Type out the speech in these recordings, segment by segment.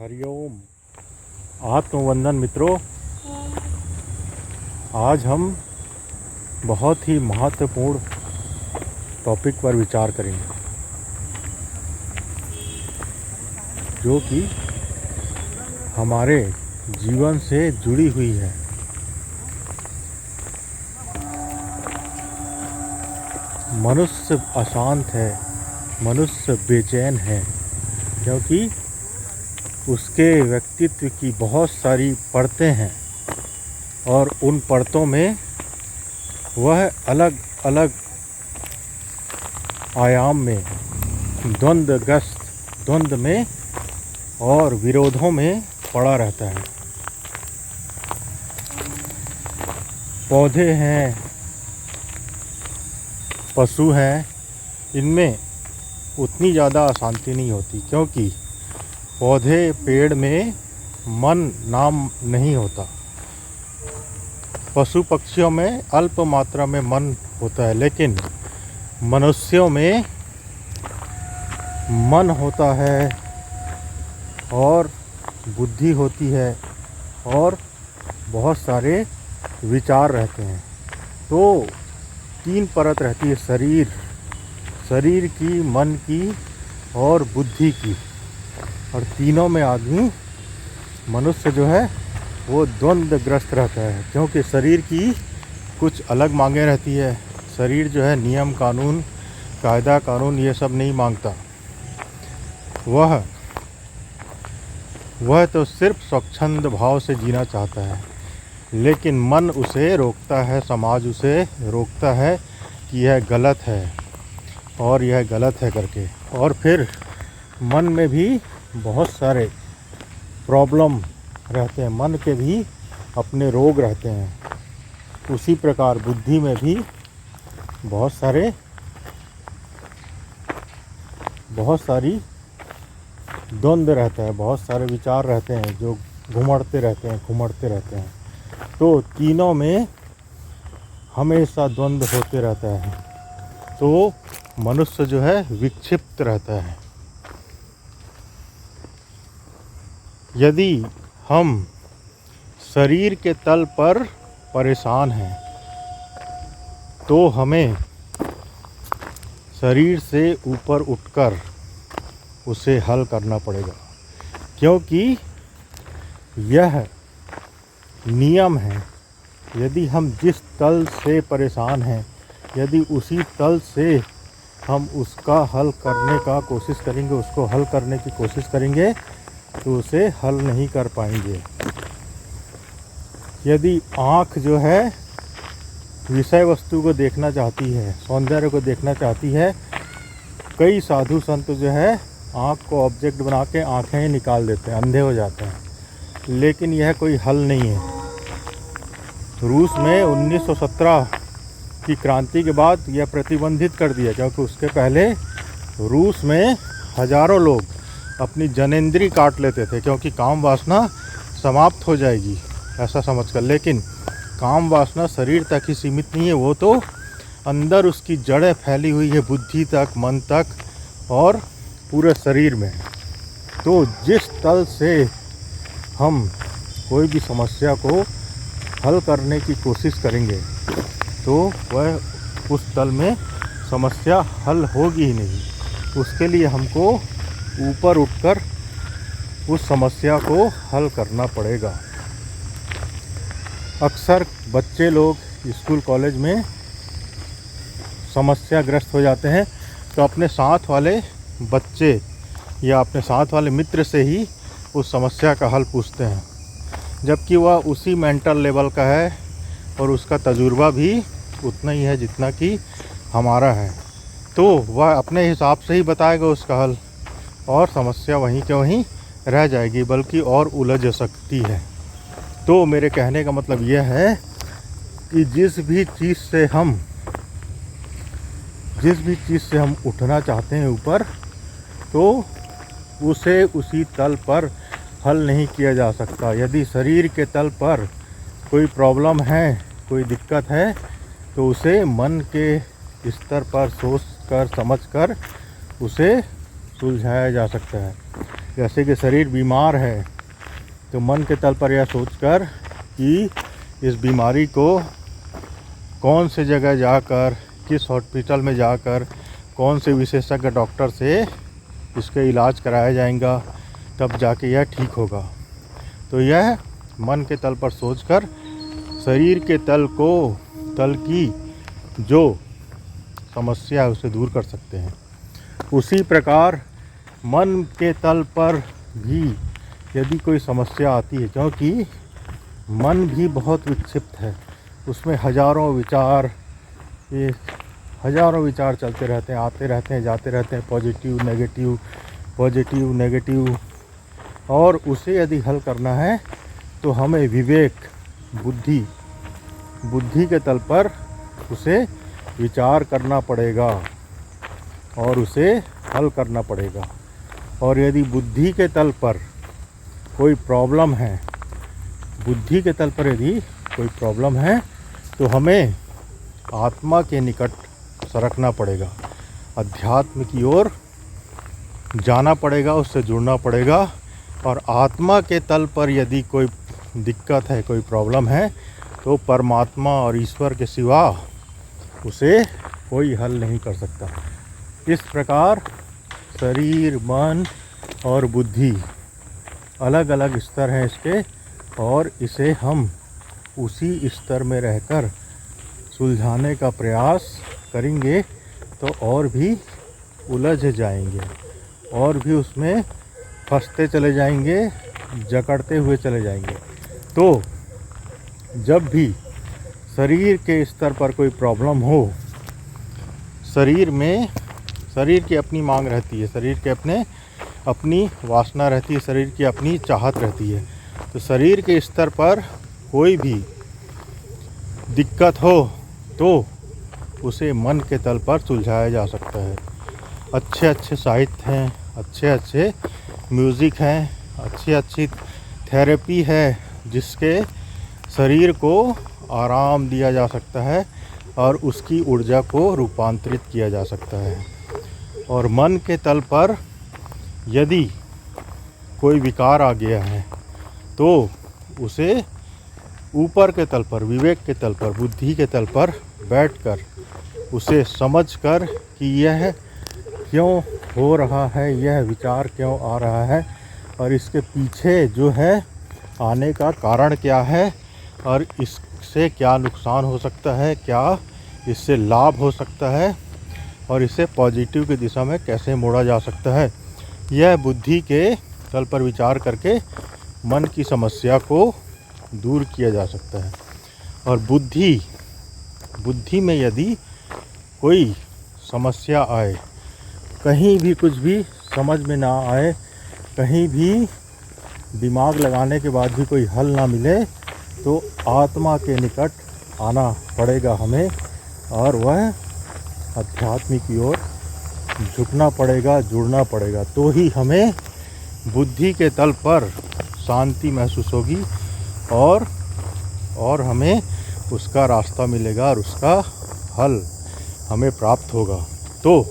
हरिओम। आत्मवंदन मित्रों, आज हम बहुत ही महत्वपूर्ण टॉपिक पर विचार करेंगे, जो कि हमारे जीवन से जुड़ी हुई है। मनुष्य अशांत है, मनुष्य बेचैन है, क्योंकि उसके व्यक्तित्व की बहुत सारी परतें हैं और उन परतों में वह अलग अलग आयाम में द्वंद्व में और विरोधों में पड़ा रहता है। पौधे हैं, पशु हैं, इनमें उतनी ज़्यादा अशांति नहीं होती, क्योंकि पौधे पेड़ में मन नाम नहीं होता। पशु पक्षियों में अल्प मात्रा में मन होता है, लेकिन मनुष्यों में मन होता है और बुद्धि होती है और बहुत सारे विचार रहते हैं। तो 3 परत रहती है, शरीर की, मन की और बुद्धि की। और तीनों में आदमी मनुष्य जो है वो द्वंद्वग्रस्त रहता है, क्योंकि शरीर की कुछ अलग मांगें रहती है। शरीर जो है नियम कानून, कायदा कानून ये सब नहीं मांगता। वह तो सिर्फ स्वच्छंद भाव से जीना चाहता है, लेकिन मन उसे रोकता है, समाज उसे रोकता है कि यह गलत है और यह गलत है करके। और फिर मन में भी बहुत सारे प्रॉब्लम रहते हैं, मन के भी अपने रोग रहते हैं। उसी प्रकार बुद्धि में भी बहुत सारी द्वंद्व रहता है, बहुत सारे विचार रहते हैं जो घुमड़ते रहते हैं। तो तीनों में हमेशा द्वंद्व होते रहता है। तो मनुष्य जो है विक्षिप्त रहता है। यदि हम शरीर के तल पर परेशान हैं, तो हमें शरीर से ऊपर उठकर उसे हल करना पड़ेगा, क्योंकि यह नियम है। यदि हम जिस तल से परेशान हैं, यदि उसी तल से हम उसका हल करने का कोशिश करेंगे, उसको हल करने की कोशिश करेंगे, तो उसे हल नहीं कर पाएंगे। यदि आँख जो है विषय वस्तु को देखना चाहती है, सौंदर्य को देखना चाहती है, कई साधु संत जो है आँख को ऑब्जेक्ट बना के आँखें निकाल देते हैं, अंधे हो जाते हैं। लेकिन यह कोई हल नहीं है। रूस में 1917 की क्रांति के बाद यह प्रतिबंधित कर दिया, क्योंकि उसके पहले रूस में हजारों लोग अपनी जनेंद्री काट लेते थे, क्योंकि काम वासना समाप्त हो जाएगी ऐसा समझकर। लेकिन काम वासना शरीर तक ही सीमित नहीं है, वो तो अंदर उसकी जड़ें फैली हुई है, बुद्धि तक, मन तक और पूरे शरीर में। तो जिस तल से हम कोई भी समस्या को हल करने की कोशिश करेंगे, तो वह उस तल में समस्या हल होगी ही नहीं। उसके लिए हमको ऊपर उठकर उस समस्या को हल करना पड़ेगा। अक्सर बच्चे लोग स्कूल कॉलेज में समस्याग्रस्त हो जाते हैं, तो अपने साथ वाले बच्चे या अपने साथ वाले मित्र से ही उस समस्या का हल पूछते हैं, जबकि वह उसी मेंटल लेवल का है और उसका तजुर्बा भी उतना ही है जितना कि हमारा है। तो वह अपने हिसाब से ही बताएगा उसका हल, और समस्या वहीं के वहीं रह जाएगी, बल्कि और उलझ सकती है। तो मेरे कहने का मतलब यह है कि जिस भी चीज़ से हम उठना चाहते हैं ऊपर, तो उसे उसी तल पर हल नहीं किया जा सकता। यदि शरीर के तल पर कोई प्रॉब्लम है, कोई दिक्कत है, तो उसे मन के स्तर पर सोच कर समझ कर उसे सुलझाया जा सकता है। जैसे कि शरीर बीमार है तो मन के तल पर यह सोचकर कि इस बीमारी को कौन से जगह जाकर, किस हॉस्पिटल में जाकर, कौन से विशेषज्ञ डॉक्टर से इसके इलाज कराया जाएगा, तब जाके यह ठीक होगा। तो यह मन के तल पर सोचकर शरीर के तल की जो समस्या है उसे दूर कर सकते हैं। उसी प्रकार मन के तल पर भी यदि कोई समस्या आती है, क्योंकि मन भी बहुत विक्षिप्त है, उसमें हजारों विचार चलते रहते हैं, आते रहते हैं, जाते रहते हैं, पॉजिटिव नेगेटिव। और उसे यदि हल करना है तो हमें विवेक, बुद्धि के तल पर उसे विचार करना पड़ेगा और उसे हल करना पड़ेगा। और यदि बुद्धि के तल पर कोई प्रॉब्लम है, तो हमें आत्मा के निकट सरकना पड़ेगा, अध्यात्म की ओर जाना पड़ेगा, उससे जुड़ना पड़ेगा। और आत्मा के तल पर यदि कोई दिक्कत है, कोई प्रॉब्लम है, तो परमात्मा और ईश्वर के सिवा उसे कोई हल नहीं कर सकता। इस प्रकार शरीर, मन और बुद्धि अलग अलग स्तर हैं इसके, और इसे हम उसी स्तर में रहकर सुलझाने का प्रयास करेंगे तो और भी उलझ जाएंगे, और भी उसमें फंसते चले जाएंगे, जकड़ते हुए चले जाएंगे। तो जब भी शरीर के स्तर पर कोई प्रॉब्लम हो, शरीर की अपनी मांग रहती है, शरीर के अपनी वासना रहती है, शरीर की अपनी चाहत रहती है। तो शरीर के स्तर पर कोई भी दिक्कत हो तो उसे मन के तल पर सुलझाया जा सकता है। अच्छे साहित्य हैं, अच्छे म्यूज़िक हैं, अच्छी थेरेपी है, जिसके शरीर को आराम दिया जा सकता है और उसकी ऊर्जा को रूपांतरित किया जा सकता है। और मन के तल पर यदि कोई विकार आ गया है तो उसे ऊपर के तल पर, विवेक के तल पर, बुद्धि के तल पर बैठकर उसे समझकर कि यह क्यों हो रहा है, यह विचार क्यों आ रहा है, और इसके पीछे जो है आने का कारण क्या है, और इससे क्या नुकसान हो सकता है, क्या इससे लाभ हो सकता है, और इसे पॉजिटिव की दिशा में कैसे मोड़ा जा सकता है। यह बुद्धि के तल पर विचार करके मन की समस्या को दूर किया जा सकता है। और बुद्धि में यदि कोई समस्या आए, कहीं भी कुछ भी समझ में ना आए, कहीं भी दिमाग लगाने के बाद भी कोई हल ना मिले, तो आत्मा के निकट आना पड़ेगा हमें, और वह अध्यात्म की ओर झुकना पड़ेगा, जुड़ना पड़ेगा। तो ही हमें बुद्धि के तल पर शांति महसूस होगी और हमें उसका रास्ता मिलेगा और उसका हल हमें प्राप्त होगा। तो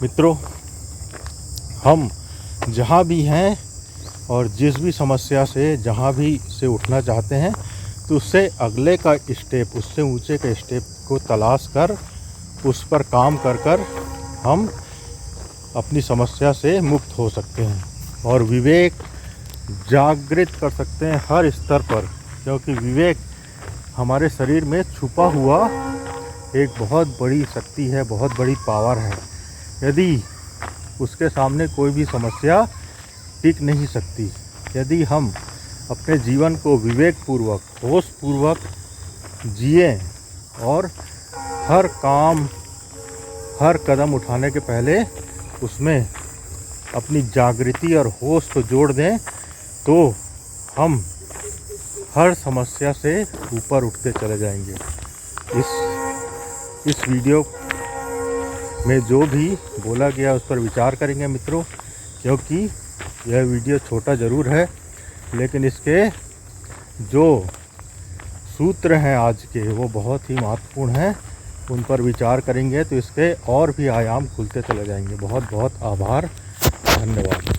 मित्रों, हम जहाँ भी हैं और जिस भी समस्या से जहाँ भी से उठना चाहते हैं, तो उससे अगले का स्टेप, उससे ऊंचे का स्टेप को तलाश कर उस पर काम कर हम अपनी समस्या से मुक्त हो सकते हैं और विवेक जागृत कर सकते हैं हर स्तर पर। क्योंकि विवेक हमारे शरीर में छुपा हुआ एक बहुत बड़ी शक्ति है, बहुत बड़ी पावर है। यदि उसके सामने कोई भी समस्या टिक नहीं सकती। यदि हम अपने जीवन को विवेकपूर्वक, होशपूर्वक जिए और हर काम, हर कदम उठाने के पहले उसमें अपनी जागृति और होश को जोड़ दें, तो हम हर समस्या से ऊपर उठते चले जाएंगे। इस वीडियो में जो भी बोला गया उस पर विचार करेंगे मित्रों, क्योंकि यह वीडियो छोटा ज़रूर है, लेकिन इसके जो सूत्र हैं आज के वो बहुत ही महत्वपूर्ण हैं। उन पर विचार करेंगे तो इसके और भी आयाम खुलते चले जाएंगे। बहुत बहुत आभार, धन्यवाद।